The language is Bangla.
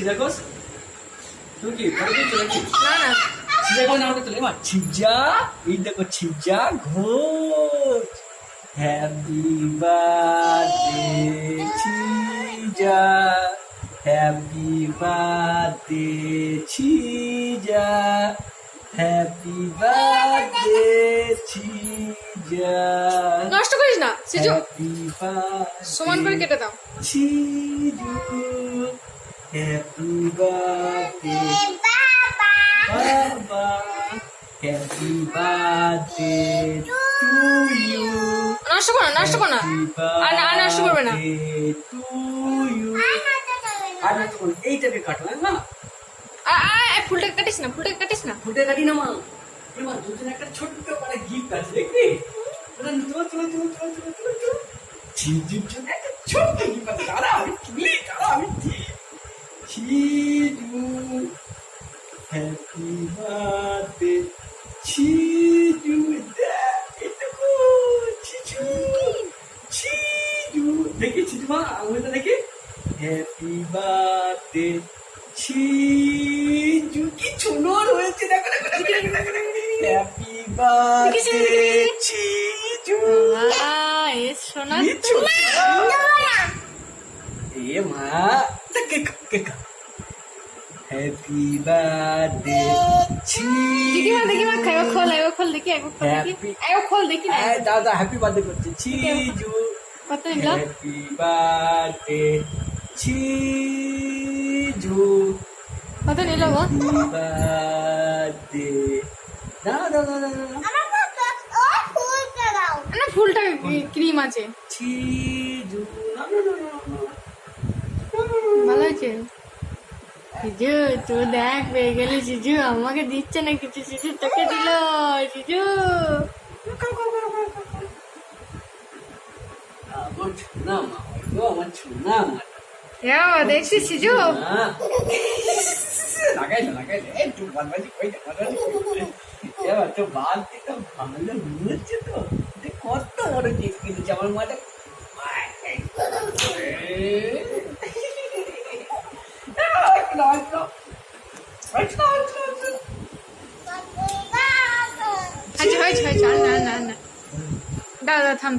দেখো তুমি কি চলে কি না না দেখো না চলে মা ছিজা এই দেখো ছিজা ঘোষ হ্যাপি বার্থডে ছিজা হ্যাপি বার্থডে ছিজা হ্যাপি বার্থডে ছিজা নষ্ট করিস না সিজু হ্যাপি বার্থডে সমান করে কেটে দাও চিজু হ্যাপি বার্থডে বাবা হ্যাপি বার্থডে টু ইউ নষ্ট করো না আর নষ্ট করবে না টু ইউ আর না তো এইটাকে কাটো না ফুলটাকে কাটিস না ফুটে কাটি না মা এমা দুজন একটা ছোট্ট করে গিফট আছে দেখবি চলো চিজুর জন্য একটা ছোট্ট গিফট আছে দাঁড়া আমি চিজু হ্যাপি বার্থডে চিজু চিজু দেখি চিজু মা আঙুলটা দেখি হ্যাপি বার্থডে চিজু কি সুন্দর হয়েছে দেখো হ্যাপি বার্থডে চিজু সোনা এ মা কেক হ্যাপি বার্থডে দেখি মা খাইও খোল দেখি খোল দেখি না দাদা হ্যাপি বার্থডে করছে চিজু কত নিল হ্যাপি বার্থডে চিজু কত নিল গো হ্যাপি বার্থডে না ফুলটা ক্রিম আছে চিজু ভালো আছে সিজু তুই দেখ পেয়ে গেলি সিজু আমাকে দিচ্ছে না কিছু সিজু তোকে দিল সিজু দেখছিস সিজু কত বড় গিফট কিনেছে আমার মাঠে আচ্ছা হয়েছে না দাদা থাম